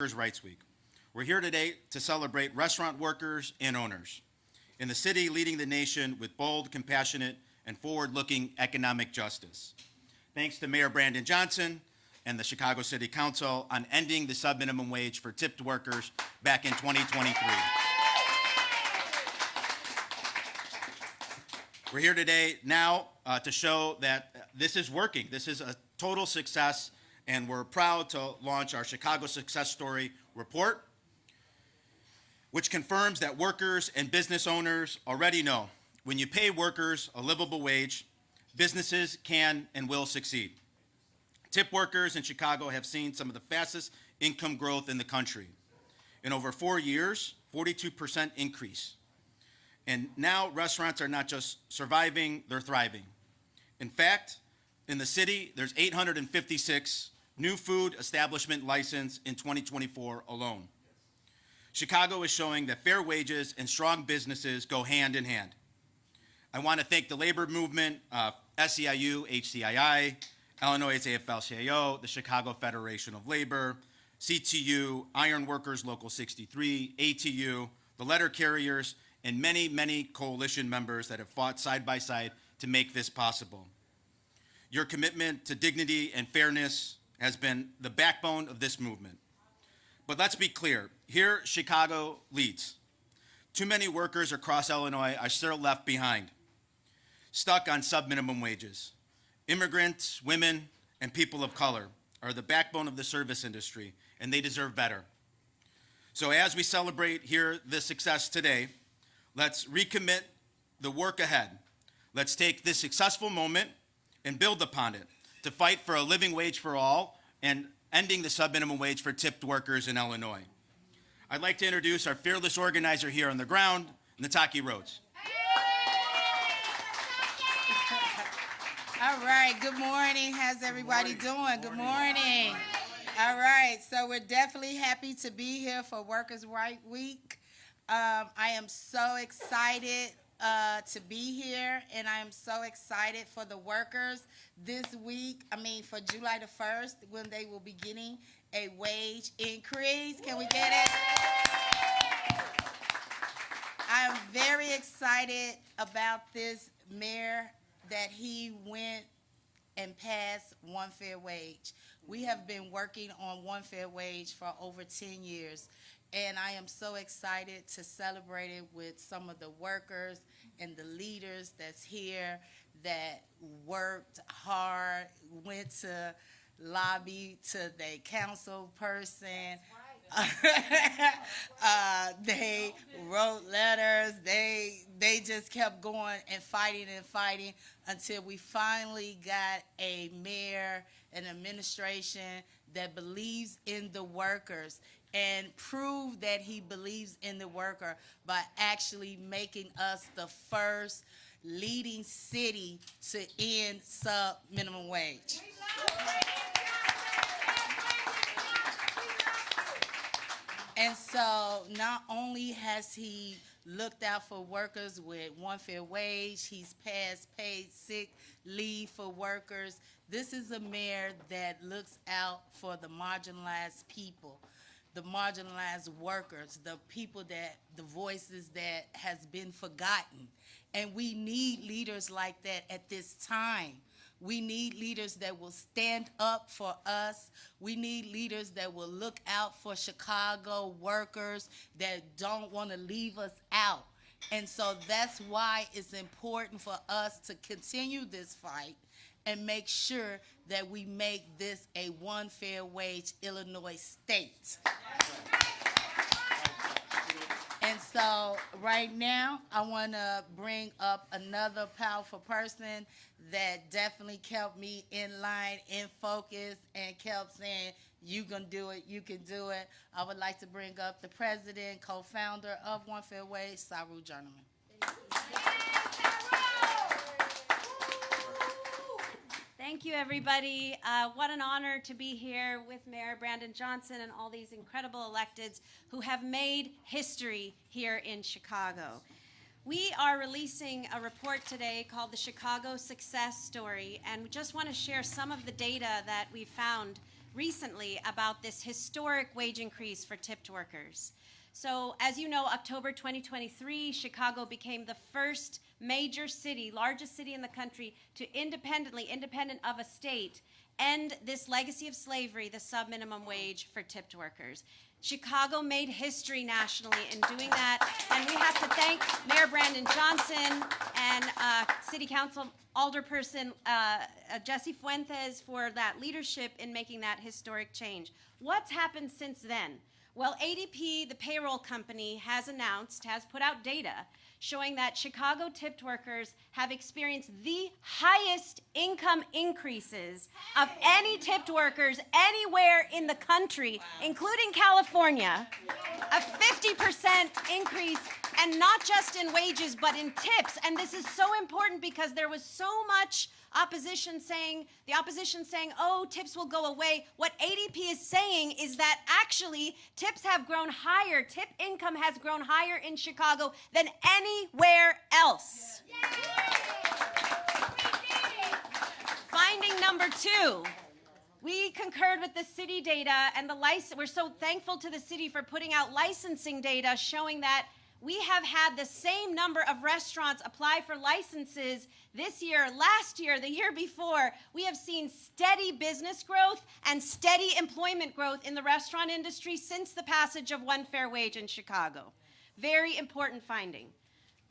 Workers' Rights Week. We're here today to celebrate restaurant workers and owners in the city leading the nation with bold, compassionate, and forward-looking economic justice. Thanks to Mayor Brandon Johnson and the Chicago City Council on ending the sub-minimum wage for tipped workers back in 2023. We're here today now to show that this is working. This is a total success, and we're proud to launch our Chicago Success Story report, which confirms that workers and business owners already know when you pay workers a livable wage, businesses can and will succeed. Tip workers in Chicago have seen some of the fastest income growth in the country. In over 4 years, 42% increase. And now restaurants are not just surviving, they're thriving. In fact, in the city, there's 856 new food establishment license in 2024 alone. Chicago is showing that fair wages and strong businesses go hand in hand. I want to thank the labor movement, SEIU, HCII, Illinois AFL-CIO, the Chicago Federation of Labor, CTU, Iron Workers Local 63, ATU, the letter carriers, and many, many coalition members that have fought side by side to make this possible. Your commitment to dignity and fairness has been the backbone of this movement. But let's be clear, here Chicago leads. Too many workers across Illinois are still left behind, stuck on sub-minimum wages. Immigrants, women, and people of color are the backbone of the service industry, and they deserve better. So as we celebrate here this success today, let's recommit the work ahead. Let's take this successful moment and build upon it to fight for a living wage for all and ending the sub-minimum wage for tipped workers in Illinois. I'd like to introduce our fearless organizer here on the ground, Nataki Rhodes. All right, good morning. How's everybody doing? Good morning. All right, so we're definitely happy to be here for Workers' Right Week. I am so excited to be here, and I am so excited for the workers this week. For July the 1st, when they will be getting a wage increase. Can we get it? I'm very excited about this mayor that he went and passed one fair wage. We have been working on one fair wage for over 10 years. And I am so excited to celebrate it with some of the workers and the leaders that's here that worked hard, went to lobby to the council person. They wrote letters. They just kept going and fighting until we finally got a mayor, an administration that believes in the workers and prove that he believes in the worker by actually making us the first leading city to end sub-minimum wage. And so not only has he looked out for workers with one fair wage, he's passed paid sick leave for workers. This is a mayor that looks out for the marginalized people, the marginalized workers, the people the voices that has been forgotten. And we need leaders like that at this time. We need leaders that will stand up for us. We need leaders that will look out for Chicago workers that don't want to leave us out. And so that's why it's important for us to continue this fight and make sure that we make this a one fair wage Illinois state. And so right now, I want to bring up another powerful person that definitely kept me in line, in focus, and kept saying, you can do it, you can do it. I would like to bring up the president, co-founder of One Fair Wage, Saru Journeyman. Thank you, everybody. What an honor to be here with Mayor Brandon Johnson and all these incredible electeds who have made history here in Chicago. We are releasing a report today called the Chicago Success Story, and we just want to share some of the data that we found recently about this historic wage increase for tipped workers. So as you know, October 2023, Chicago became the first major city, largest city in the country, to independent of a state, end this legacy of slavery, the sub-minimum wage for tipped workers. Chicago made history nationally in doing that, and we have to thank Mayor Brandon Johnson and City Council Alderperson Jesse Fuentes for that leadership in making that historic change. What's happened since then? Well, ADP, the payroll company, has put out data showing that Chicago tipped workers have experienced the highest income increases of any tipped workers anywhere in the country, including California, a 50% increase, and not just in wages, but in tips. And this is so important because there was so much opposition saying, oh, tips will go away. What ADP is saying is that actually tips have grown higher. Tip income has grown higher in Chicago than anywhere else. Finding number 2. We concurred with the city data and we're so thankful to the city for putting out licensing data showing that we have had the same number of restaurants apply for licenses this year, last year, the year before. We have seen steady business growth and steady employment growth in the restaurant industry since the passage of one fair wage in Chicago. Very important finding.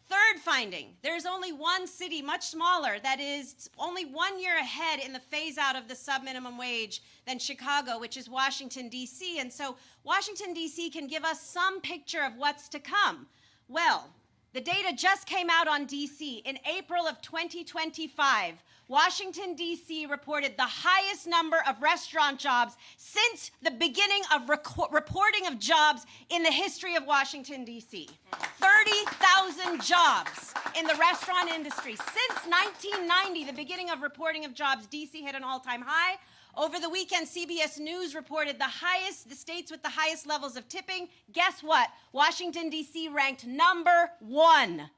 Third finding, there's only one city, much smaller, that is only 1 year ahead in the phase out of the sub-minimum wage than Chicago, which is Washington, D.C. And so Washington, D.C. can give us some picture of what's to come. Well, the data just came out on D.C. In April of 2025. Washington, D.C. reported the highest number of restaurant jobs since the beginning of reporting of jobs in the history of Washington, D.C. 30,000 jobs in the restaurant industry. Since 1990, the beginning of reporting of jobs, D.C. hit an all-time high. Over the weekend, CBS News reported the states with the highest levels of tipping. Guess what? Washington, D.C. ranked number 1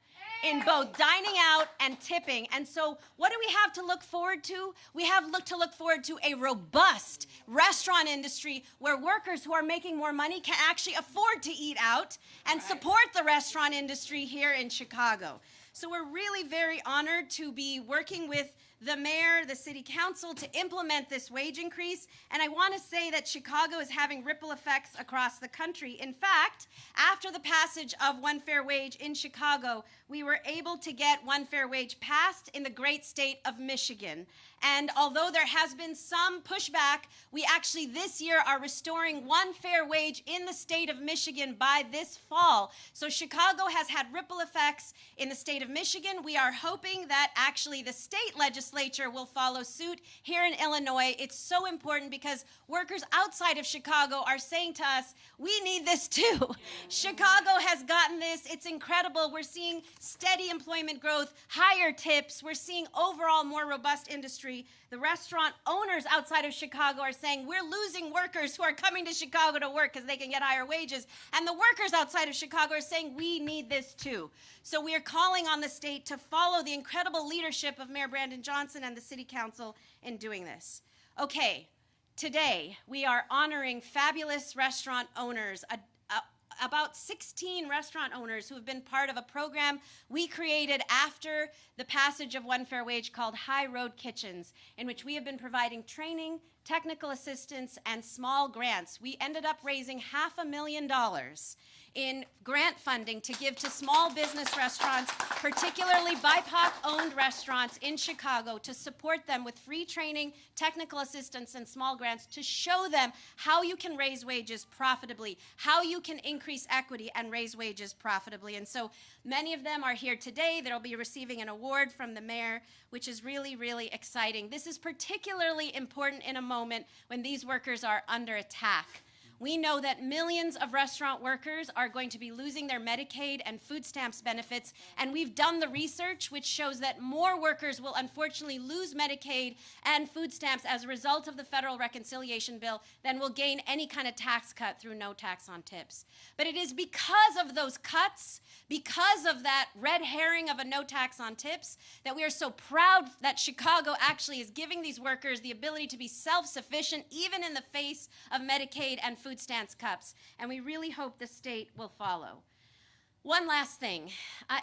in both dining out and tipping. And so what do we have to look forward to? We have to look forward to a robust restaurant industry where workers who are making more money can actually afford to eat out and support the restaurant industry here in Chicago. So we're really very honored to be working with the mayor, the city council to implement this wage increase. And I want to say that Chicago is having ripple effects across the country. In fact, after the passage of one fair wage in Chicago, we were able to get one fair wage passed in the great state of Michigan. And although there has been some pushback, we actually this year are restoring one fair wage in the state of Michigan by this fall. So Chicago has had ripple effects in the state of Michigan. We are hoping that actually the state legislature will follow suit here in Illinois. It's so important because workers outside of Chicago are saying to us, we need this too. Chicago has gotten this. It's incredible. We're seeing steady employment growth, higher tips. We're seeing overall more robust industry. The restaurant owners outside of Chicago are saying we're losing workers who are coming to Chicago to work because they can get higher wages. And the workers outside of Chicago are saying we need this too. So we are calling on the state to follow the incredible leadership of Mayor Brandon Johnson and the city council in doing this. Okay, today we are honoring fabulous restaurant owners, about 16 restaurant owners who have been part of a program we created after the passage of one fair wage called High Road Kitchens, in which we have been providing training, technical assistance, and small grants. We ended up raising $500,000 in grant funding to give to small business restaurants, particularly BIPOC-owned restaurants in Chicago, to support them with free training, technical assistance, and small grants to show them how you can raise wages profitably, how you can increase equity and raise wages profitably. And so many of them are here today. They'll be receiving an award from the mayor, which is really, really exciting. This is particularly important in a moment when these workers are under attack. We know that millions of restaurant workers are going to be losing their Medicaid and food stamps benefits, and we've done the research which shows that more workers will unfortunately lose Medicaid and food stamps as a result of the federal reconciliation bill than will gain any kind of tax cut through no tax on tips. But it is because of those cuts, because of that red herring of a no tax on tips, that we are so proud that Chicago actually is giving these workers the ability to be self-sufficient even in the face of Medicaid and food stamps cuts, and we really hope the state will follow. One last thing.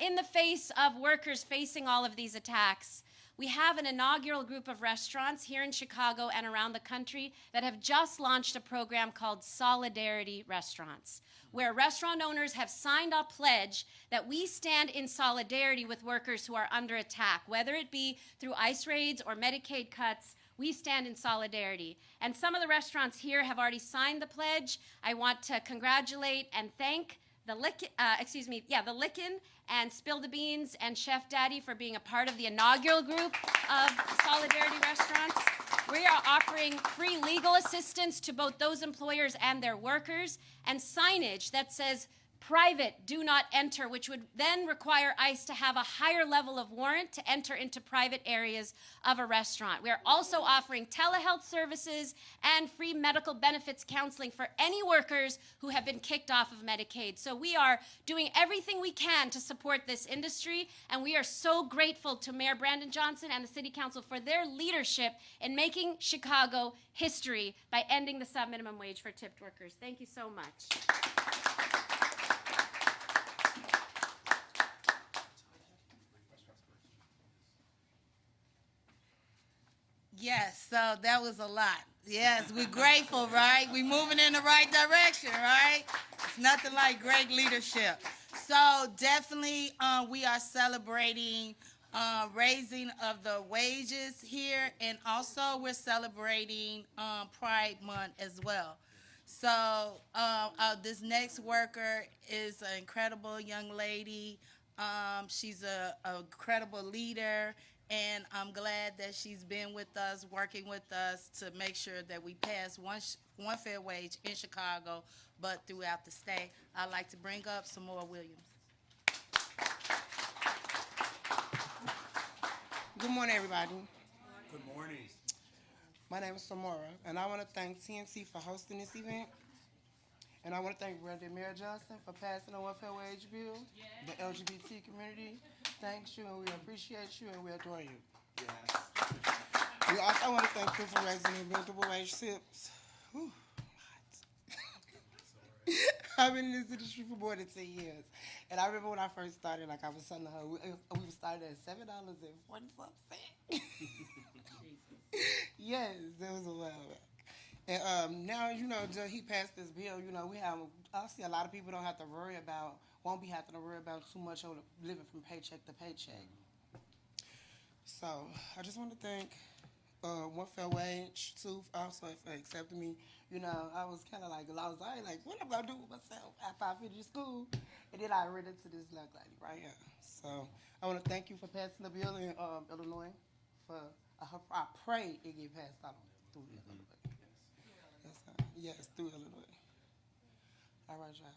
In the face of workers facing all of these attacks, we have an inaugural group of restaurants here in Chicago and around the country that have just launched a program called Solidarity Restaurants, where restaurant owners have signed a pledge that we stand in solidarity with workers who are under attack, whether it be through ICE raids or Medicaid cuts. We stand in solidarity. And some of the restaurants here have already signed the pledge. I want to congratulate and thank the Lickin' and Spill the Beans and Chef Daddy for being a part of the inaugural group of Solidarity Restaurants. We are offering free legal assistance to both those employers and their workers, and signage that says private, do not enter, which would then require ICE to have a higher level of warrant to enter into private areas of a restaurant. We are also offering telehealth services and free medical benefits counseling for any workers who have been kicked off of Medicaid. So we are doing everything we can to support this industry, and we are so grateful to Mayor Brandon Johnson and the City Council for their leadership in making Chicago history by ending the sub-minimum wage for tipped workers. Thank you so much. Yes, so that was a lot. Yes, we're grateful, right? We're moving in the right direction, right? It's nothing like great leadership. So definitely we are celebrating raising of the wages here, and also we're celebrating Pride Month as well. So this next worker is an incredible young lady. She's a incredible leader, and I'm glad that she's been with us, working with us to make sure that we pass one fair wage in Chicago, but throughout the state. I'd like to bring up Samora Williams. Good morning, everybody. Good morning. My name is Samora, and I want to thank TNC for hosting this event. And I want to thank Mayor Johnson for passing the one fair wage bill. The LGBT community thanks you, and we appreciate you, and we adore you. Yes. We also want to thank you for raising the minimum wage tips. Whew, I've been in this industry for more than 10 years. And I remember when I first started, like I was telling her, we started at $7.40. Yes, that was a while back. And now, he passed this bill, I see a lot of people won't be having to worry about too much on living from paycheck to paycheck. So I just want to thank One Fair Wage, too, also for accepting me. I was kind of like lost. I was like, what am I going to do with myself after I finish school? And then I ran into this young lady right here. So I want to thank you for passing the bill in Illinois. I pray it get passed out through Illinois. Yes, through Illinois. All right, y'all.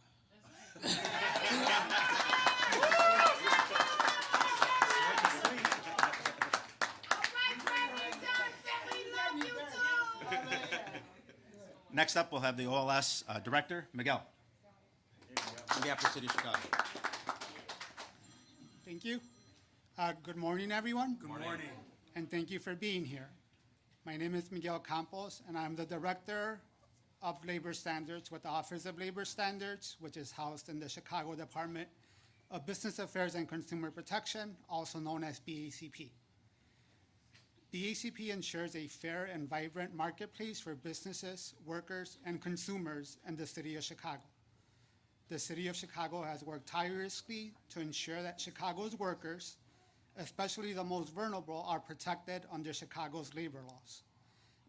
Next up, we'll have the OLS Director, Miguel, on behalf of the City of Chicago. Thank you. Good morning, everyone. Good morning. And thank you for being here. My name is Miguel Compos, and I'm the Director of Labor Standards with the Office of Labor Standards, which is housed in the Chicago Department of Business Affairs and Consumer Protection, also known as BACP. BACP ensures a fair and vibrant marketplace for businesses, workers, and consumers in the City of Chicago. The City of Chicago has worked tirelessly to ensure that Chicago's workers, especially the most vulnerable, are protected under Chicago's labor laws.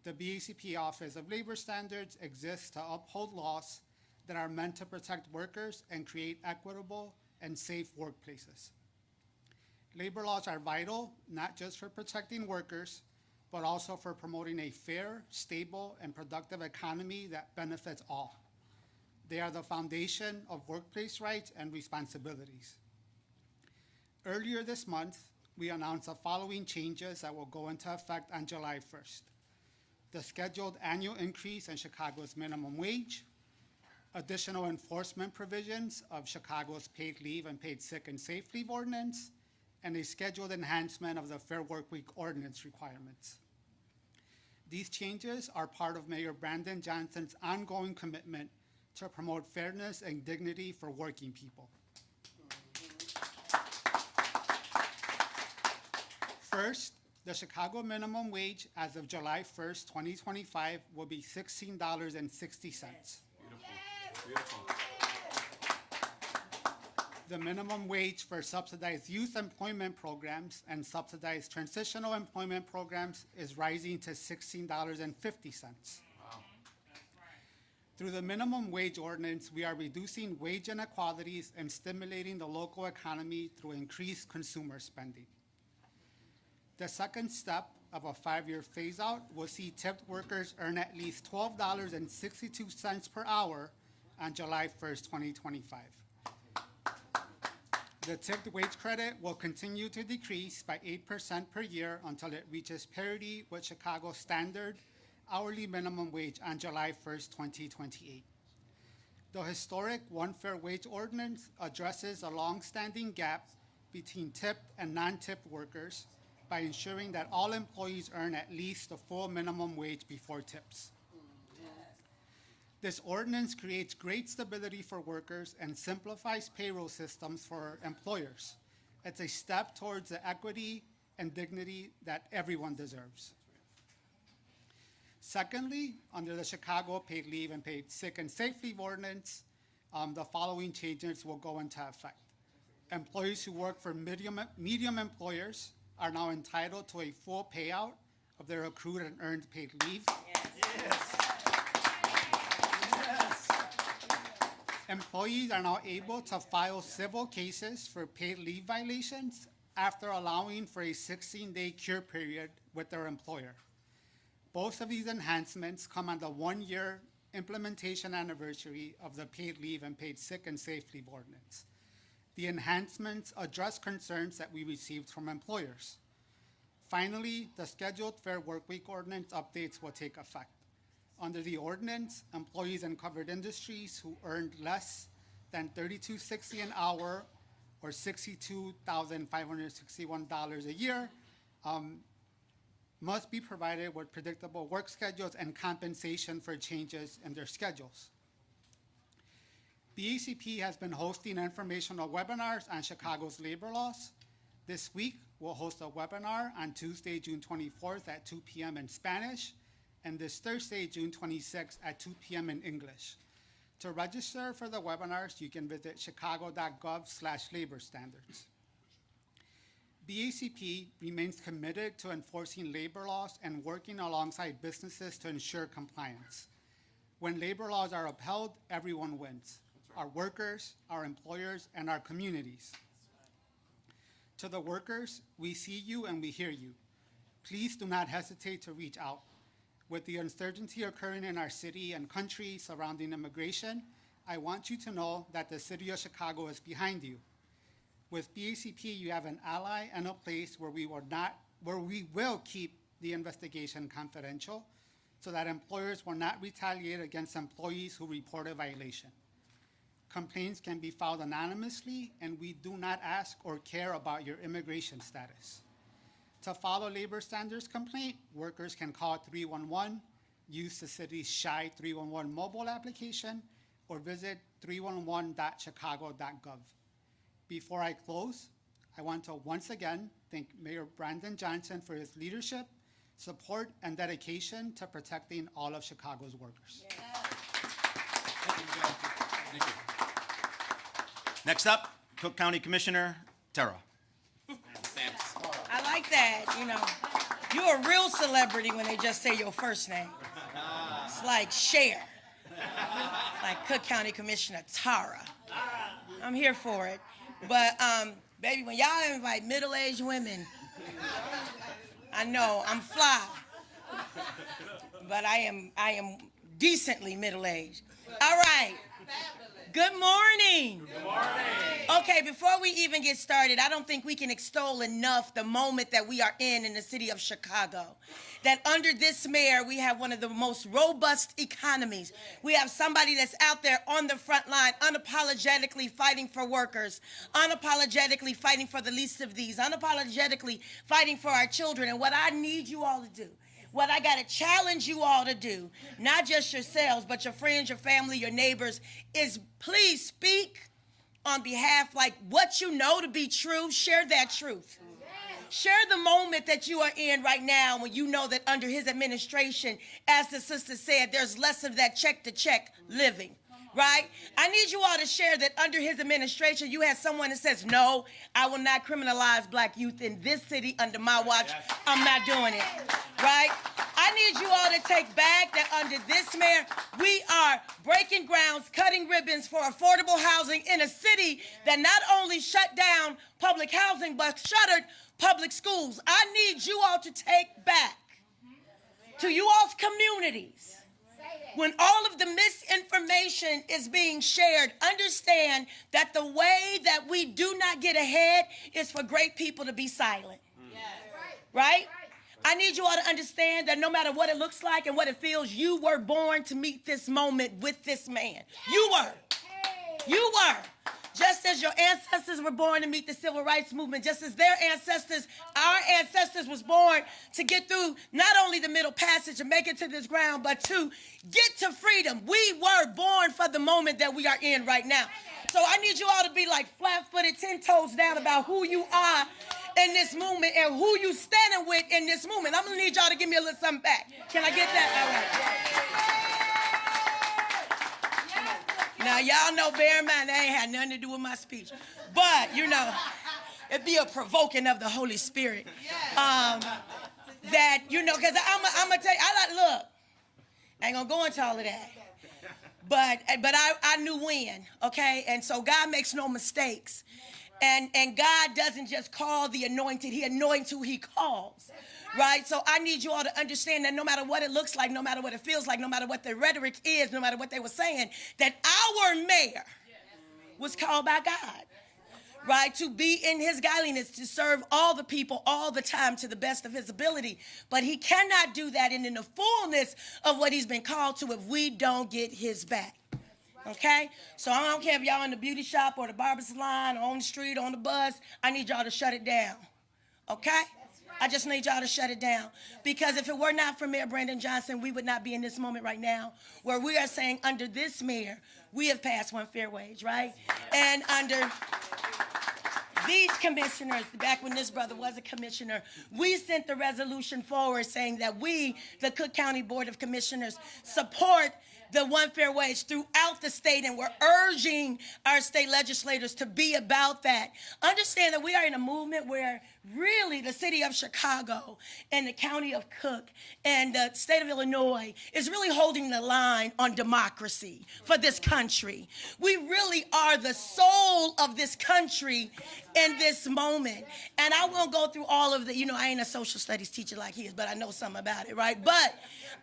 The BACP Office of Labor Standards exists to uphold laws that are meant to protect workers and create equitable and safe workplaces. Labor laws are vital, not just for protecting workers, but also for promoting a fair, stable, and productive economy that benefits all. They are the foundation of workplace rights and responsibilities. Earlier this month, we announced the following changes that will go into effect on July 1st. The scheduled annual increase in Chicago's minimum wage, additional enforcement provisions of Chicago's paid leave and paid sick and safe leave ordinance, and a scheduled enhancement of the Fair Workweek ordinance requirements. These changes are part of Mayor Brandon Johnson's ongoing commitment to promote fairness and dignity for working people. First, the Chicago minimum wage as of July 1st, 2025 will be $16.60. The minimum wage for subsidized youth employment programs and subsidized transitional employment programs is rising to $16.50. Through the minimum wage ordinance, we are reducing wage inequalities and stimulating the local economy through increased consumer spending. The second step of a 5-year phase-out will see tipped workers earn at least $12.62 per hour on July 1st, 2025. The tipped wage credit will continue to decrease by 8% per year until it reaches parity with Chicago's standard hourly minimum wage on July 1st, 2028. The historic One Fair Wage Ordinance addresses a long-standing gap between tipped and non-tipped workers by ensuring that all employees earn at least the full minimum wage before tips. This ordinance creates great stability for workers and simplifies payroll systems for employers. It's a step towards the equity and dignity that everyone deserves. Secondly, under the Chicago Paid Leave and Paid Sick and Safe Leave Ordinance, the following changes will go into effect. Employees who work for medium employers are now entitled to a full payout of their accrued and earned paid leave. Employees are now able to file civil cases for paid leave violations after allowing for a 16-day cure period with their employer. Both of these enhancements come on the 1-year implementation anniversary of the Paid Leave and Paid Sick and Safe Leave Ordinance. The enhancements address concerns that we received from employers. Finally, the scheduled Fair Workweek Ordinance updates will take effect. Under the ordinance, employees in covered industries who earned less than $32.60 an hour or $62,561 a year must be provided with predictable work schedules and compensation for changes in their schedules. BACP has been hosting informational webinars on Chicago's labor laws. This week, we'll host a webinar on Tuesday, June 24th at 2 p.m. in Spanish, and this Thursday, June 26th at 2 p.m. in English. To register for the webinars, you can visit chicago.gov/labor standards. BACP remains committed to enforcing labor laws and working alongside businesses to ensure compliance. When labor laws are upheld, everyone wins. Our workers, our employers, and our communities. To the workers, we see you and we hear you. Please do not hesitate to reach out. With the uncertainty occurring in our city and country surrounding immigration, I want you to know that the city of Chicago is behind you. With BACP, you have an ally and a place where we will keep the investigation confidential so that employers will not retaliate against employees who report a violation. Complaints can be filed anonymously, and we do not ask or care about your immigration status. To file a labor standards complaint, workers can call 311, use the city's Shy 311 mobile application, or visit 311.chicago.gov. Before I close, I want to once again thank Mayor Brandon Johnson for his leadership, support, and dedication to protecting all of Chicago's workers. Thank you, Miguel. Thank you. Next up, Cook County Commissioner Terra. I like that, you know. You're a real celebrity when they just say your first name. It's like Cher. Like Cook County Commissioner Tara. I'm here for it. But, baby, when y'all invite middle-aged women, I know I'm fly. But I am decently middle-aged. All right. Good morning. Good morning. Okay, before we even get started, I don't think we can extol enough the moment that we are in the city of Chicago. That under this mayor, we have one of the most robust economies. We have somebody that's out there on the front line, unapologetically fighting for workers, unapologetically fighting for the least of these, unapologetically fighting for our children. And what I need you all to do, what I got to challenge you all to do, not just yourselves, but your friends, your family, your neighbors, is please speak on behalf, like what you know to be true, share that truth. Share the moment that you are in right now when you know that under his administration, as the sister said, there's less of that check-to-check living. Right? I need you all to share that under his administration, you have someone that says, no, I will not criminalize black youth in this city under my watch. I'm not doing it. Right? I need you all to take back that under this mayor, we are breaking grounds, cutting ribbons for affordable housing in a city that not only shut down public housing, but shuttered public schools. I need you all to take back to you all's communities. When all of the misinformation is being shared, understand that the way that we do not get ahead is for great people to be silent. Right? I need you all to understand that no matter what it looks like and what it feels, you were born to meet this moment with this man. You were. You were. Just as your ancestors were born to meet the civil rights movement, just as their ancestors, our ancestors was born to get through not only the Middle Passage and make it to this ground, but to get to freedom. We were born for the moment that we are in right now. So I need you all to be like flat-footed, 10 toes down about who you are in this movement and who you standing with in this movement. I'm going to need y'all to give me a little something back. Can I get that? All right. Now, y'all know, bear in mind, that ain't had nothing to do with my speech. But, you know, it'd be a provoking of the Holy Spirit. That, you know, because I'm going to tell you, look, I ain't going to go into all of that. But I knew when, okay? And so God makes no mistakes. And God doesn't just call the anointed. He anoints who he calls. Right? So I need you all to understand that no matter what it looks like, no matter what it feels like, no matter what the rhetoric is, no matter what they were saying, that our mayor was called by God, right? To be in his godliness, to serve all the people all the time to the best of his ability. But he cannot do that in the fullness of what he's been called to if we don't get his back. Okay? So I don't care if y'all in the beauty shop or the barber salon or on the street or on the bus. I need y'all to shut it down. Okay? I just need y'all to shut it down. Because if it were not for Mayor Brandon Johnson, we would not be in this moment right now where we are saying under this mayor, we have passed one fair wage, right? And under these commissioners, back when this brother was a commissioner, we sent the resolution forward saying that we, the Cook County Board of Commissioners, support the one fair wage throughout the state, and we're urging our state legislators to be about that. Understand that we are in a movement where really the city of Chicago and the county of Cook and the state of Illinois is really holding the line on democracy for this country. We really are the soul of this country in this moment. And I won't go through all of the, you know, I ain't a social studies teacher like he is, but I know something about it, right? But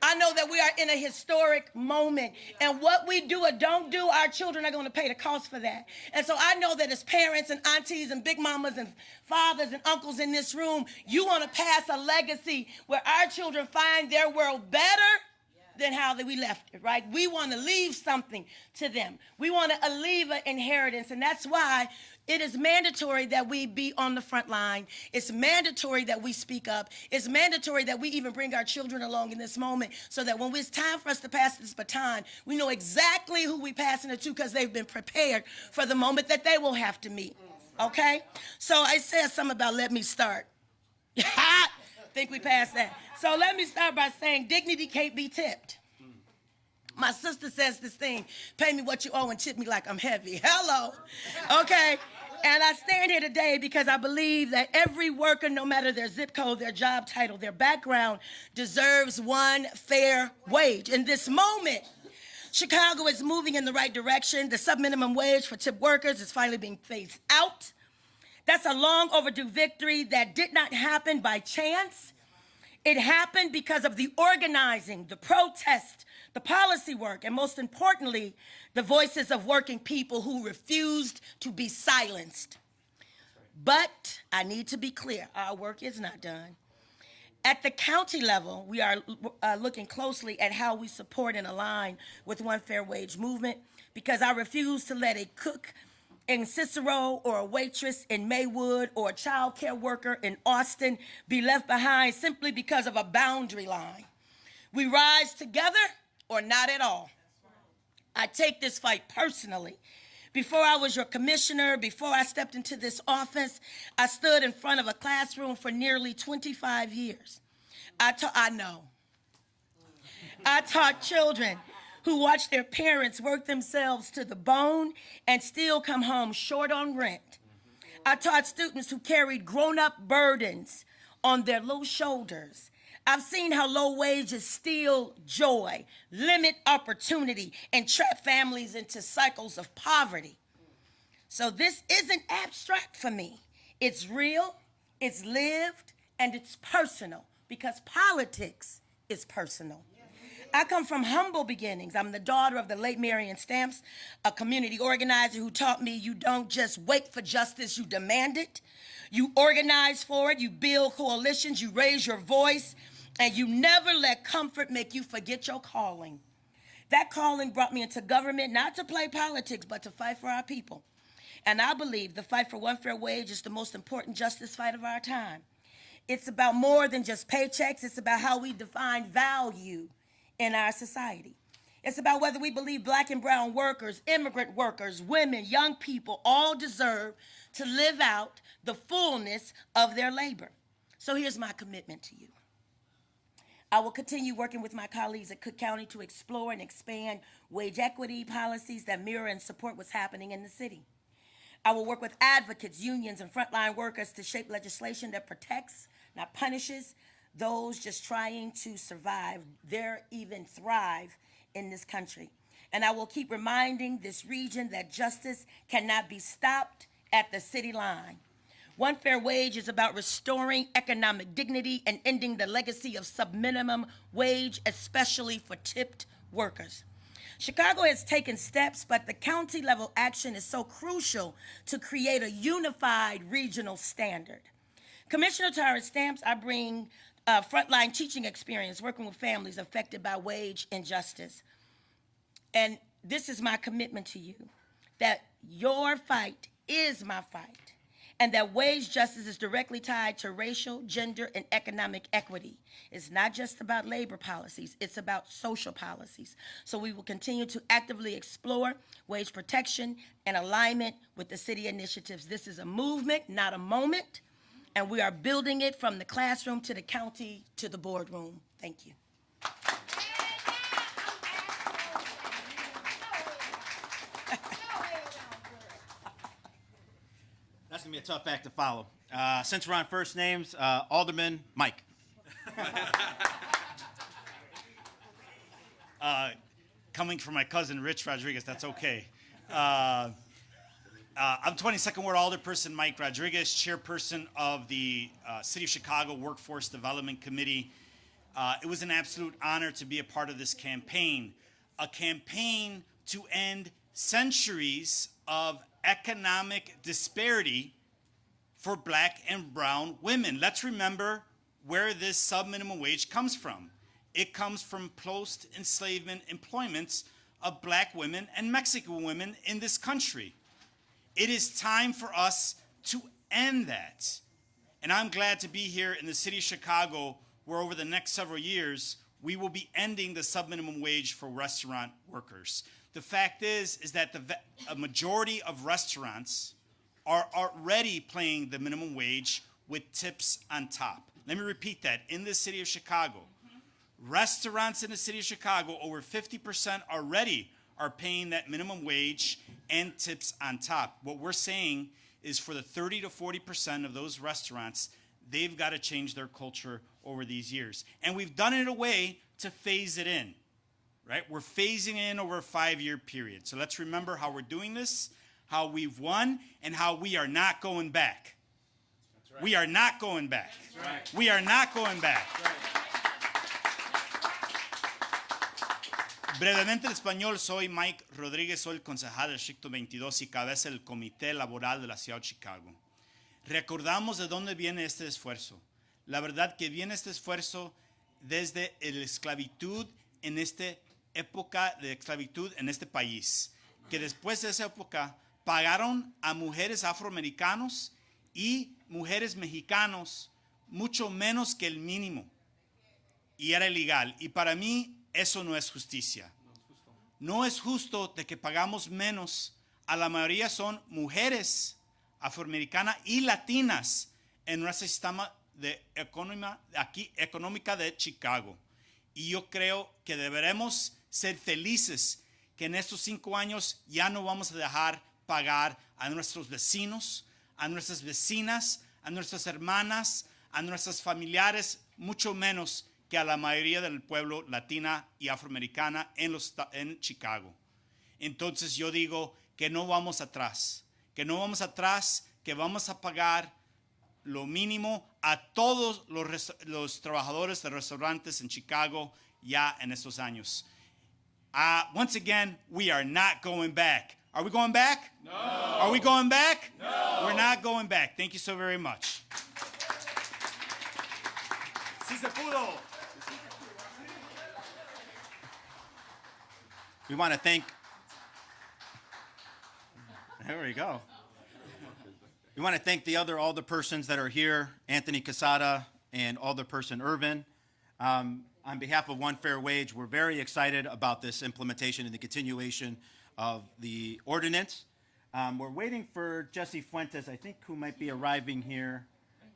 I know that we are in a historic moment. And what we do or don't do, our children are going to pay the cost for that. And so I know that as parents and aunties and big mamas and fathers and uncles in this room, you want to pass a legacy where our children find their world better than how we left it, right? We want to leave something to them. We want to leave an inheritance, and that's why it is mandatory that we be on the front line. It's mandatory that we speak up. It's mandatory that we even bring our children along in this moment so that when it's time for us to pass this baton, we know exactly who we're passing it to because they've been prepared for the moment that they will have to meet, okay? So I said something about let me start. Think we passed that. So let me start by saying dignity can't be tipped. My sister says this thing, pay me what you owe and tip me like I'm heavy. Hello. Okay. And I stand here today because I believe that every worker, no matter their zip code, their job title, their background, deserves one fair wage. In this moment, Chicago is moving in the right direction. The subminimum wage for tip workers is finally being phased out. That's a long overdue victory that did not happen by chance. It happened because of the organizing, the protest, the policy work, and most importantly, the voices of working people who refused to be silenced. But I need to be clear, our work is not done. At the county level, we are looking closely at how we support and align with One Fair Wage movement, because I refuse to let a cook in Cicero or a waitress in Maywood or a child care worker in Austin be left behind simply because of a boundary line. We rise together or not at all. I take this fight personally. Before I was your commissioner, before I stepped into this office, I stood in front of a classroom for nearly 25 years. I taught children who watched their parents work themselves to the bone and still come home short on rent. I taught students who carried grown-up burdens on their little shoulders. I've seen how low wages steal joy, limit opportunity, and trap families into cycles of poverty. So this isn't abstract for me. It's real, it's lived, and it's personal, because politics is personal. I come from humble beginnings. I'm the daughter of the late Marion Stamps, a community organizer who taught me you don't just wait for justice, you demand it. You organize for it, you build coalitions, you raise your voice, and you never let comfort make you forget your calling. That calling brought me into government, not to play politics, but to fight for our people. And I believe the fight for one fair wage is the most important justice fight of our time. It's about more than just paychecks. It's about how we define value in our society. It's about whether we believe black and brown workers, immigrant workers, women, young people all deserve to live out the fullness of their labor. So here's my commitment to you. I will continue working with my colleagues at Cook County to explore and expand wage equity policies that mirror and support what's happening in the city. I will work with advocates, unions, and frontline workers to shape legislation that protects, not punishes, those just trying to survive, dare even thrive in this country. And I will keep reminding this region that justice cannot be stopped at the city line. One fair wage is about restoring economic dignity and ending the legacy of subminimum wage, especially for tipped workers. Chicago has taken steps, but the county level action is so crucial to create a unified regional standard. Commissioner Tara Stamps, I bring frontline teaching experience working with families affected by wage injustice. And this is my commitment to you, that your fight is my fight, and that wage justice is directly tied to racial, gender, and economic equity. It's not just about labor policies, it's about social policies. So we will continue to actively explore wage protection and alignment with the city initiatives. This is a movement, not a moment, and we are building it from the classroom to the county to the boardroom. Thank you. That's going to be a tough act to follow. Since we're on first names, Alderman Mike. Coming from my cousin, Rich Rodriguez, that's okay. I'm 22nd Ward Alderperson Mike Rodriguez, chairperson of the City of Chicago Workforce Development Committee. It was an absolute honor to be a part of this campaign, a campaign to end centuries of economic disparity for black and brown women. Let's remember where this sub-minimum wage comes from. It comes from post-enslavement employments of black women and Mexican women in this country. It is time for us to end that. And I'm glad to be here in the city of Chicago, where over the next several years, we will be ending the sub-minimum wage for restaurant workers. The fact is that a majority of restaurants are already paying the minimum wage with tips on top. Let me repeat that. In the city of Chicago, restaurants in the city of Chicago, over 50% already are paying that minimum wage and tips on top. What we're saying is for the 30 to 40% of those restaurants, they've got to change their culture over these years. And we've done it in a way to phase it in. Right? We're phasing in over a 5-year period. So let's remember how we're doing this, how we've won, and how we are not going back. That's right. We are not going back. That's right. We are not going back. That's right. Brevemente en español, soy Mike Rodriguez, soy el concejal del Distrito 22 y cabeza del Comité Laboral de la Ciudad de Chicago. Recordamos de dónde viene este esfuerzo. La verdad que viene este esfuerzo desde la esclavitud en esta época de esclavitud en este país, que después de esa época pagaron a mujeres afroamericanos y mujeres mexicanos mucho menos que el mínimo y era ilegal. Y para mí eso no es justicia. No es justo de que pagamos menos. A la mayoría son mujeres afroamericanas y latinas en nuestro sistema de económica de Chicago. Y yo creo que deberemos ser felices que en estos 5 años ya no vamos a dejar pagar a nuestros vecinos, a nuestras vecinas, a nuestras hermanas, a nuestros familiares, mucho menos que a la mayoría del pueblo latina y afroamericana en Chicago. Entonces yo digo que no vamos atrás, que vamos a pagar lo mínimo a todos los trabajadores de restaurantes en Chicago ya en estos años. Once again, we are not going back. Are we going back? No. Are we going back? No. We're not going back. Thank you so very much. Sí se pudo. We want to thank, there we go. We want to thank the other alderpersons that are here, Anthony Casada and Alderperson Irvin. On behalf of One Fair Wage, we're very excited about this implementation and the continuation of the ordinance. We're waiting for Jessie Fuentes, I think, who might be arriving here.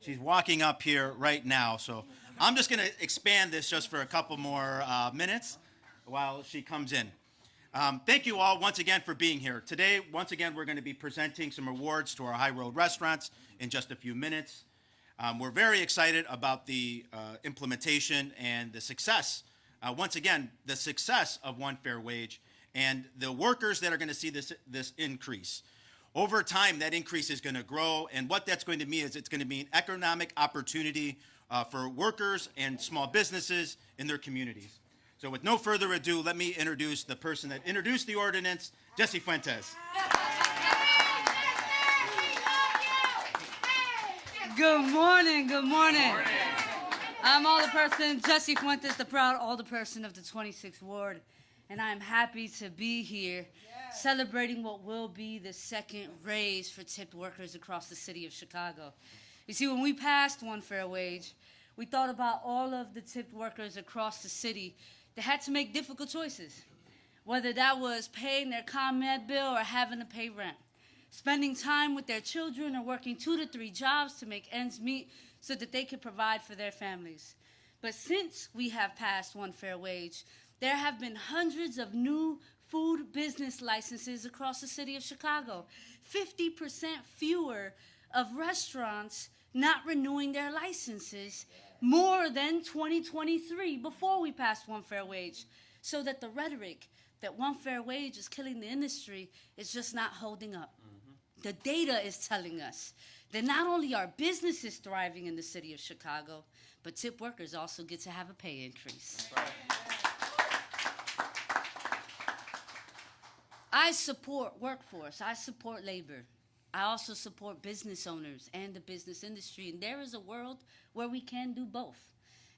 She's walking up here right now, so I'm just going to expand this just for a couple more minutes while she comes in. Thank you all once again for being here. Today, once again, we're going to be presenting some awards to our High Road restaurants in just a few minutes. We're very excited about the implementation and the success, once again, the success of One Fair Wage and the workers that are going to see this increase. Over time, that increase is going to grow, and what that's going to mean is it's going to mean economic opportunity for workers and small businesses in their communities. So with no further ado, let me introduce the person that introduced the ordinance, Jessie Fuentes. Good morning, good morning. I'm Alderperson Jessie Fuentes, the proud Alderperson of the 26th Ward, and I'm happy to be here celebrating what will be the second raise for tipped workers across the city of Chicago. You see, when we passed One Fair Wage, we thought about all of the tipped workers across the city that had to make difficult choices, whether that was paying their ComEd bill or having to pay rent, spending time with their children or working 2 to 3 jobs to make ends meet so that they could provide for their families. But since we have passed One Fair Wage, there have been hundreds of new food business licenses across the city of Chicago, 50% fewer of restaurants not renewing their licenses, more than 2023 before we passed One Fair Wage, so that the rhetoric that One Fair Wage is killing the industry is just not holding up. The data is telling us that not only are businesses thriving in the city of Chicago, but tip workers also get to have a pay increase. I support workforce, I support labor. I also support business owners and the business industry, and there is a world where we can do both.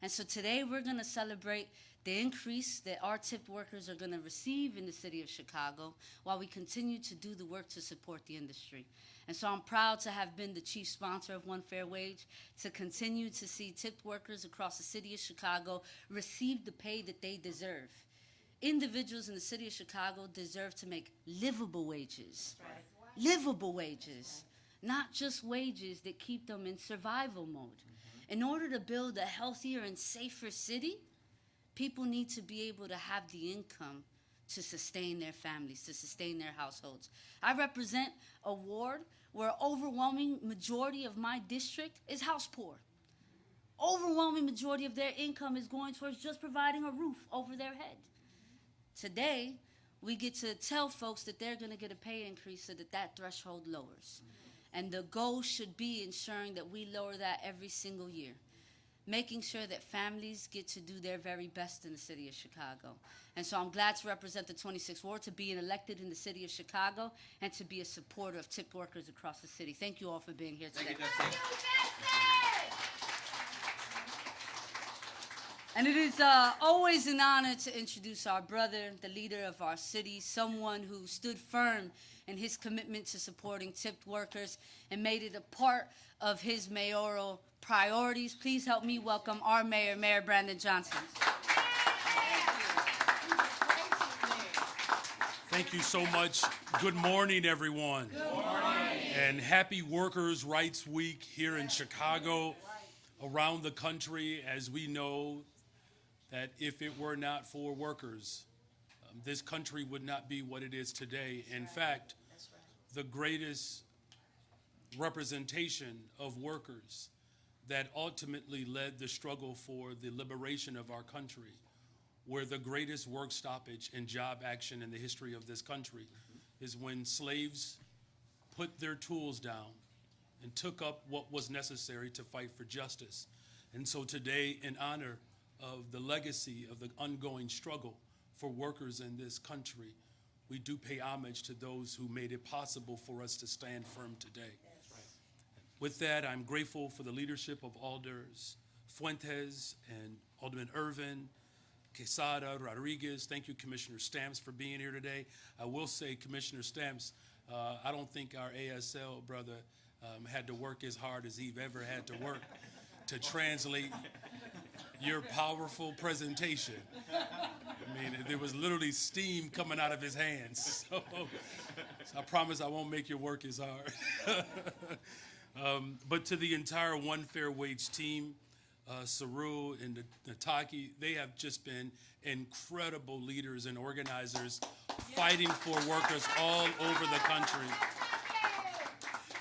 And so today we're going to celebrate the increase that our tipped workers are going to receive in the city of Chicago while we continue to do the work to support the industry. And so I'm proud to have been the chief sponsor of One Fair Wage, to continue to see tipped workers across the city of Chicago receive the pay that they deserve. Individuals in the city of Chicago deserve to make livable wages. Livable wages, not just wages that keep them in survival mode. In order to build a healthier and safer city, people need to be able to have the income to sustain their families, to sustain their households. I represent a ward where an overwhelming majority of my district is house poor. Overwhelming majority of their income is going towards just providing a roof over their head. Today, we get to tell folks that they're going to get a pay increase so that that threshold lowers. And the goal should be ensuring that we lower that every single year. making sure that families get to do their very best in the city of Chicago. And so I'm glad to represent the 26th Ward, to be elected in the city of Chicago, and to be a supporter of tipped workers across the city. Thank you all for being here today. And it is always an honor to introduce our brother, the leader of our city, someone who stood firm in his commitment to supporting tipped workers and made it a part of his mayoral priorities. Please help me welcome our mayor, Mayor Brandon Johnson. Thank you so much. Good morning, everyone. Good morning. And happy Workers' Rights Week here in Chicago, around the country, as we know that if it were not for workers, this country would not be what it is today. In fact, the greatest representation of workers that ultimately led the struggle for the liberation of our country were the greatest work stoppage and job action in the history of this country, is when slaves put their tools down and took up what was necessary to fight for justice. And so today, in honor of the legacy of the ongoing struggle for workers in this country, we do pay homage to those who made it possible for us to stand firm today. With that, I'm grateful for the leadership of Alders Fuentes and Alderman Irvin, Quesada, Rodriguez. Thank you, Commissioner Stamps, for being here today. I will say, Commissioner Stamps, I don't think our ASL brother had to work as hard as he've ever had to work to translate your powerful presentation. I mean, there was literally steam coming out of his hands. So I promise I won't make your work as hard. But to the entire One Fair Wage team, Saru and Nataki, they have just been incredible leaders and organizers fighting for workers all over the country.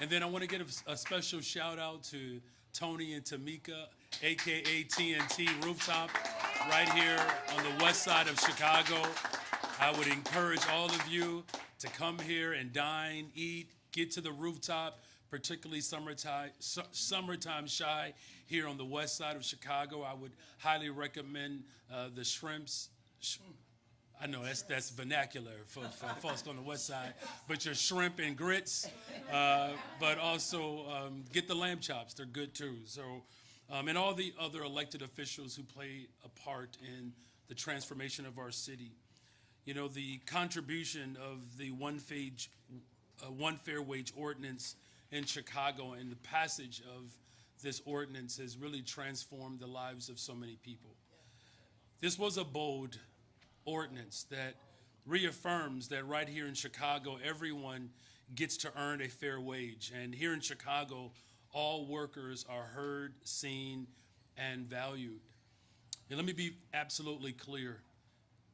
And then I want to give a special shout out to Tony and Tamika, AKA TNT Rooftop, right here on the west side of Chicago. I would encourage all of you to come here and dine, eat, get to the rooftop, particularly summertime shy here on the west side of Chicago. I would highly recommend the shrimps. I know that's vernacular for folks on the west side, but your shrimp and grits, but also get the lamb chops. They're good too. So, and all the other elected officials who play a part in the transformation of our city. You know, the contribution of the One Fair Wage Ordinance in Chicago and the passage of this ordinance has really transformed the lives of so many people. This was a bold ordinance that reaffirms that right here in Chicago, everyone gets to earn a fair wage. And here in Chicago, all workers are heard, seen, and valued. And let me be absolutely clear.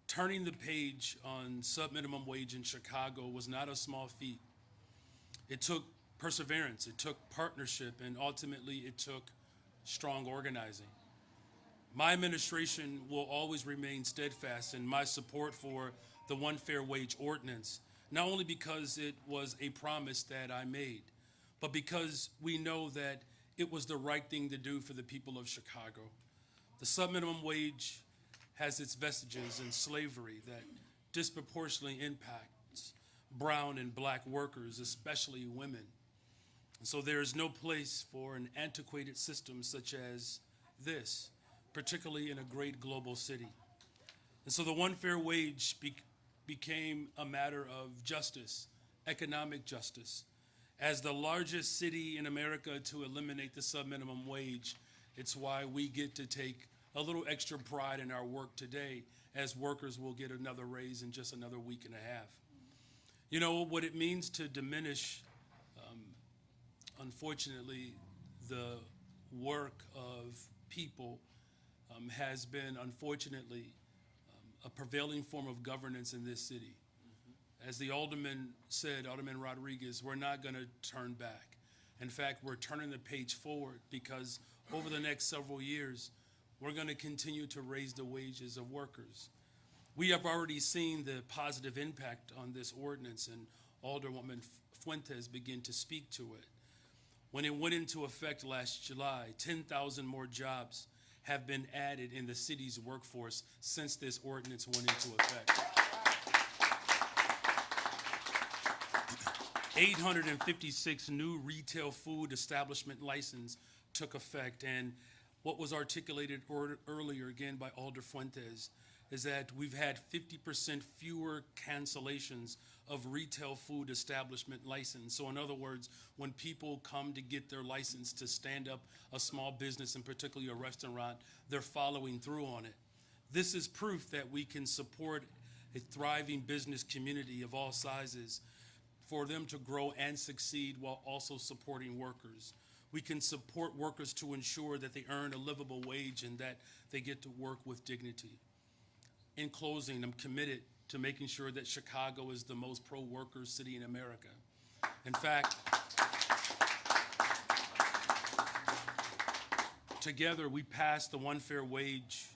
Turning the page on subminimum wage in Chicago was not a small feat. It took perseverance, it took partnership, and ultimately it took strong organizing. My administration will always remain steadfast in my support for the One Fair Wage Ordinance, not only because it was a promise that I made, but because we know that it was the right thing to do for the people of Chicago. The subminimum wage has its vestiges in slavery that disproportionately impacts brown and black workers, especially women. And so there is no place for an antiquated system such as this, particularly in a great global city. And so the One Fair Wage became a matter of justice, economic justice. As the largest city in America to eliminate the subminimum wage, it's why we get to take a little extra pride in our work today, as workers will get another raise in just another week and a half. You know, what it means to diminish, unfortunately, the work of people has been, unfortunately, a prevailing form of governance in this city. As the alderman said, Alderman Rodriguez, we're not going to turn back. In fact, we're turning the page forward because over the next several years, we're going to continue to raise the wages of workers. We have already seen the positive impact on this ordinance, and Alderwoman Fuentes began to speak to it. When it went into effect last July, 10,000 more jobs have been added in the city's workforce since this ordinance went into effect. 856 new retail food establishment license took effect, and what was articulated earlier again by Alder Fuentes is that we've had 50% fewer cancellations of retail food establishment license. So in other words, when people come to get their license to stand up a small business, and particularly a restaurant, they're following through on it. This is proof that we can support a thriving business community of all sizes for them to grow and succeed while also supporting workers. We can support workers to ensure that they earn a livable wage and that they get to work with dignity. In closing, I'm committed to making sure that Chicago is the most pro-worker city in America. In fact, together we passed the One Fair Wage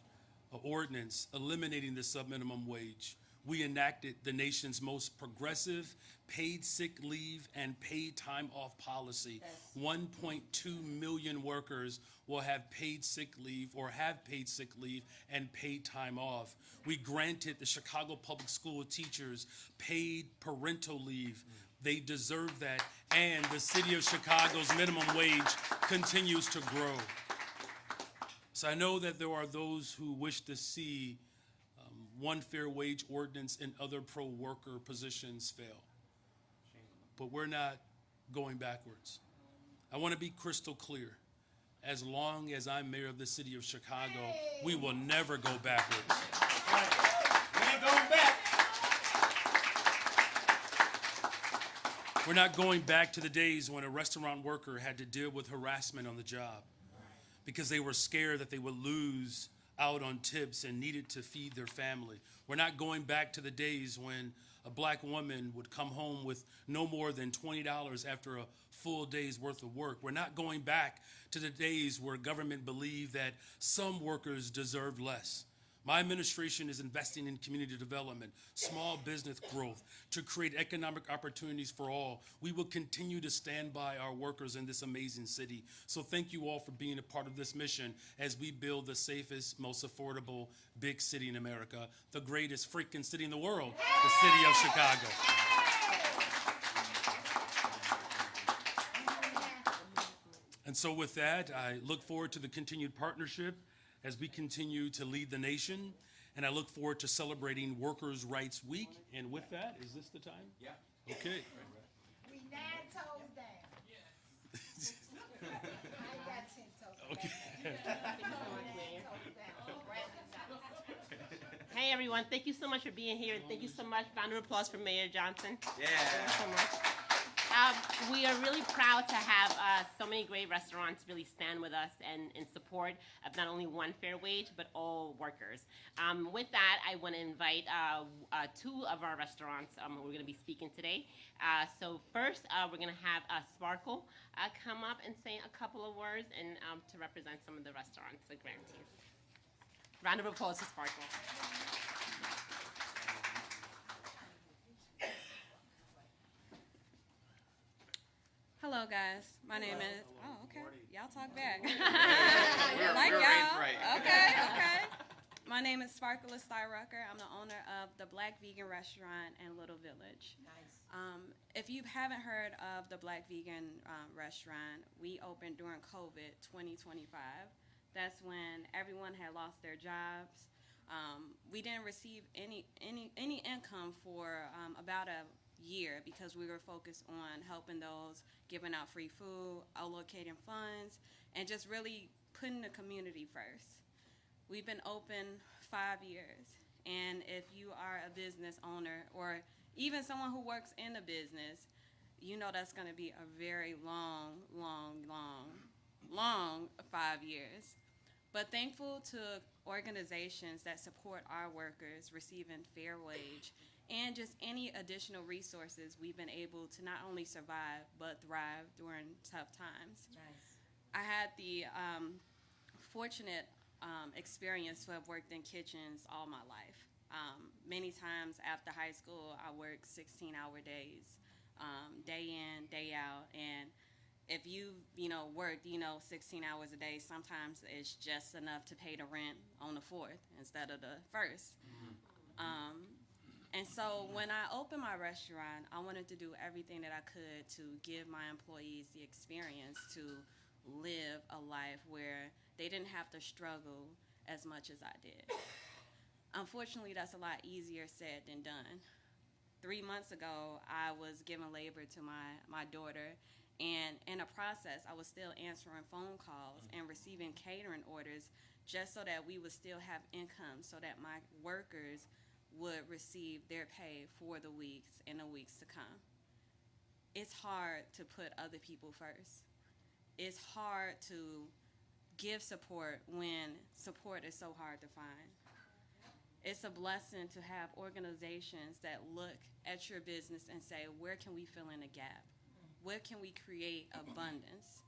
ordinance, eliminating the subminimum wage. We enacted the nation's most progressive paid sick leave and paid time off policy. 1.2 million workers will have paid sick leave or have paid sick leave and paid time off. We granted the Chicago Public School teachers paid parental leave. They deserve that. And the city of Chicago's minimum wage continues to grow. So I know that there are those who wish to see One Fair Wage ordinance and other pro-worker positions fail. But we're not going backwards. I want to be crystal clear. As long as I'm mayor of the city of Chicago, we will never go backwards. We ain't going back. We're not going back to the days when a restaurant worker had to deal with harassment on the job because they were scared that they would lose out on tips and needed to feed their family. We're not going back to the days when a black woman would come home with no more than $20 after a full day's worth of work. We're not going back to the days where government believed that some workers deserved less. My administration is investing in community development, small business growth, to create economic opportunities for all. We will continue to stand by our workers in this amazing city. So thank you all for being a part of this mission as we build the safest, most affordable big city in America, the greatest freaking city in the world, the city of Chicago. And so with that, I look forward to the continued partnership as we continue to lead the nation, and I look forward to celebrating Workers' Rights Week. And with that, is this the time? Yeah. Okay. We 9 toes down. I got 10 toes Okay. Hey everyone, thank you so much for being here, and thank you so much. Round of applause for Mayor Johnson. Yeah. Thank you so much. We are really proud to have so many great restaurants really stand with us and in support of not only One Fair Wage, but all workers. With that, I want to invite 2 of our restaurants who are going to be speaking today. So first, we're going to have Sparkle come up and say a couple of words and to represent some of the restaurants, the grantees. Round of applause for Sparkle. Hello, guys. My name is. Oh, okay. Y'all talk back. We're like raised y'all. right. Okay. My name is Sparkle Rucker. I'm the owner of the Black Vegan Restaurant in Little Village. Nice. If you haven't heard of the Black Vegan Restaurant, we opened during COVID 2025. That's when everyone had lost their jobs. We didn't receive any income for about a year because we were focused on helping those, giving out free food, allocating funds, and just really putting the community first. We've been open 5 years, and if you are a business owner or even someone who works in a business, you know that's going to be a very long 5 years. But thankful to organizations that support our workers receiving fair wage and just any additional resources, we've been able to not only survive but thrive during tough times. Nice. I had the fortunate experience to have worked in kitchens all my life. Many times after high school, I worked 16-hour days, day in, day out, and if you worked, 16 hours a day, sometimes it's just enough to pay the rent on the 4th instead of the 1st. And so when I opened my restaurant, I wanted to do everything that I could to give my employees the experience to live a life where they didn't have to struggle as much as I did. Unfortunately, that's a lot easier said than done. 3 months ago, I was giving labor to my daughter, and in the process, I was still answering phone calls and receiving catering orders just so that we would still have income so that my workers would receive their pay for the weeks and the weeks to come. It's hard to put other people first. It's hard to give support when support is so hard to find. It's a blessing to have organizations that look at your business and say, where can we fill in a gap? Where can we create abundance?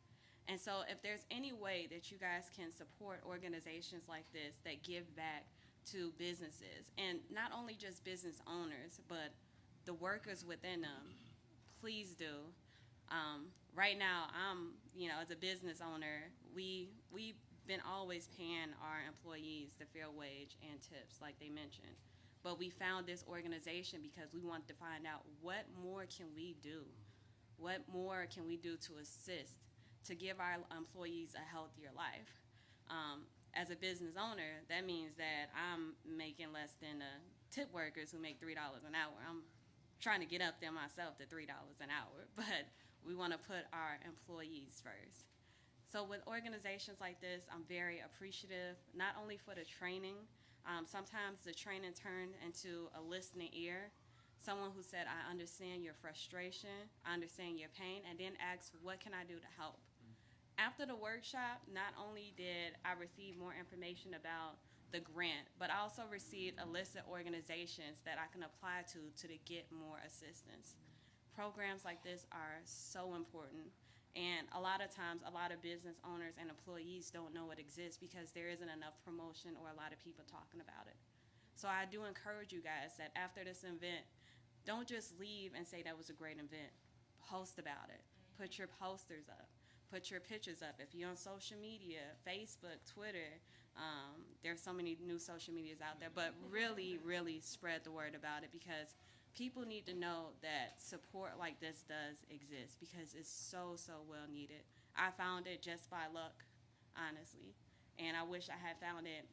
And so if there's any way that you guys can support organizations like this that give back to businesses, and not only just business owners, but the workers within them, please do. Right now, as a business owner, we've been always paying our employees the fair wage and tips, like they mentioned. But we found this organization because we wanted to find out what more can we do? What more can we do to assist, to give our employees a healthier life? As a business owner, that means that I'm making less than the tip workers who make $3 an hour. I'm trying to get up there myself to $3 an hour, but we want to put our employees first. So with organizations like this, I'm very appreciative, not only for the training. Sometimes the training turned into a listening ear. Someone who said, I understand your frustration, I understand your pain, and then asked, what can I do to help? After the workshop, not only did I receive more information about the grant, but I also received a list of organizations that I can apply to get more assistance. Programs like this are so important, and a lot of times, a lot of business owners and employees don't know it exists because there isn't enough promotion or a lot of people talking about it. So I do encourage you guys that after this event, don't just leave and say that was a great event. Post about it. Put your posters up. Put your pictures up. If you're on social media, Facebook, Twitter, there's so many new social medias out there, but really, really spread the word about it because people need to know that support like this does exist because it's so, so well needed. I found it just by luck, honestly, and I wish I had found it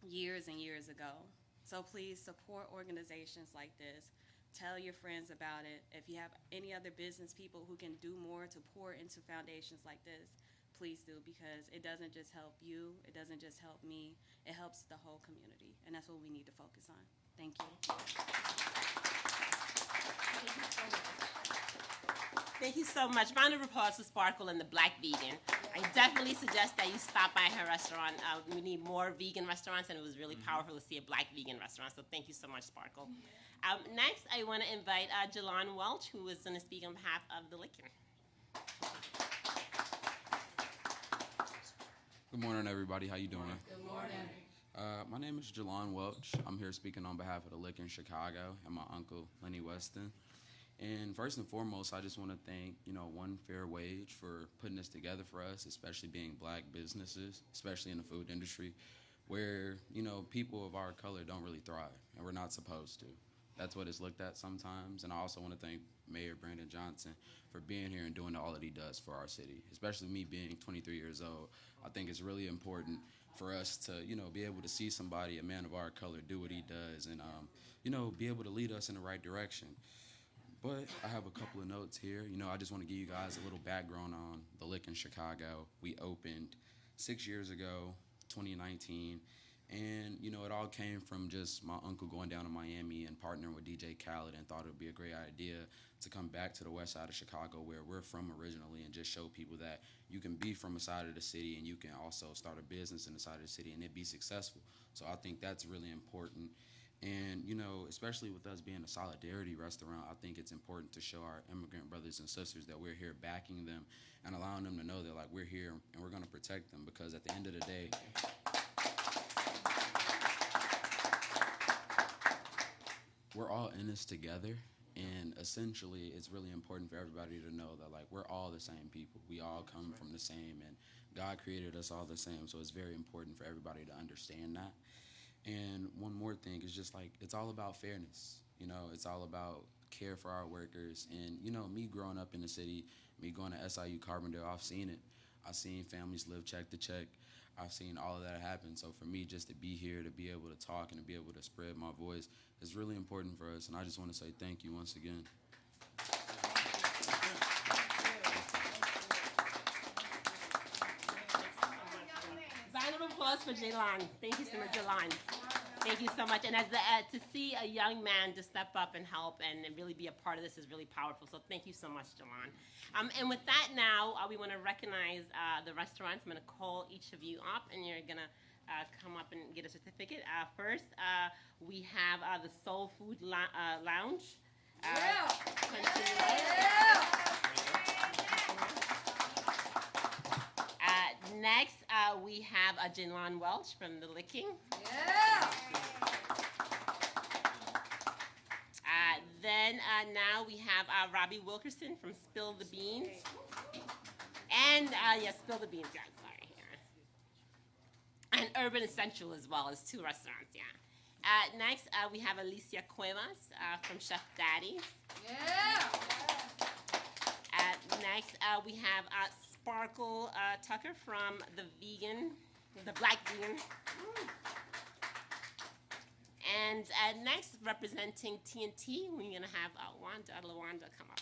years and years ago. So please support organizations like this. Tell your friends about it. If you have any other business people who can do more to pour into foundations like this, please do, because it doesn't just help you, it doesn't just help me, it helps the whole community, and that's what we need to focus on. Thank you. Thank you so much. Round of applause for Sparkle and the Black Vegan. I definitely suggest that you stop by her restaurant. We need more vegan restaurants, and it was really powerful to see a Black vegan restaurant. So thank you so much, Sparkle. Next, I want to invite Jalon Welch, who is going to speak on behalf of the Liquor. Good morning, everybody. How you doing? Good morning. My name is Jalon Welch. I'm here speaking on behalf of the Liquor in Chicago and my uncle, Lenny Weston. And first and foremost, I just want to thank, One Fair Wage for putting this together for us, especially being Black businesses, especially in the food industry, where, people of our color don't really thrive, and we're not supposed to. That's what it's looked at sometimes. And I also want to thank Mayor Brandon Johnson for being here and doing all that he does for our city, especially me being 23 years old. I think it's really important for us to, be able to see somebody, a man of our color, do what he does and, be able to lead us in the right direction. But I have a couple of notes here. I just want to give you guys a little background on the Lick in Chicago. We opened 6 years ago, 2019. And, it all came from just my uncle going down to Miami and partnering with DJ Khaled and thought it would be a great idea to come back to the west side of Chicago where we're from originally and just show people that you can be from a side of the city and you can also start a business in the side of the city and it be successful. So I think that's really important. And, especially with us being a solidarity restaurant, I think it's important to show our immigrant brothers and sisters that we're here backing them and allowing them to know that, we're here and we're going to protect them because at the end of the day, we're all in this together, And essentially, it's really important for everybody to know that, like, we're all the same people. We all come from the same, and God created us all the same. So it's very important for everybody to understand that. And one more thing is just, like, it's all about fairness. You know, it's all about care for our workers. And, you know, me growing up in the city, me going to SIU Carbondale, I've seen it. I've seen families live check to check. I've seen all of that happen. So for me, just to be here, to be able to talk and to be able to spread my voice is really important for us. And I just want to say thank you once again. Round of applause for Jaylon. Thank you so much, Jaylon. Thank you so much. And as to see a young man to step up and help and really be a part of this is really powerful. So thank you so much, Jaylon. And with that now, we want to recognize the restaurants. I'm going to call each of you up, and you're going to come up and get a certificate. First, we have the Soul Food Lounge. Next, we have Jaylon Welch from The Licking. Then now we have Robbie Wilkerson from Spill the Beans. And, yes, Spill the Beans, yeah, sorry. Yeah. And Urban Essential as well as 2 restaurants, yeah. Next, we have Alicia Cuevas from Chef Daddy's. Next, we have Sparkle Tucker from the Black Vegan. And next, representing TNT, we're gonna have LaWanda come up.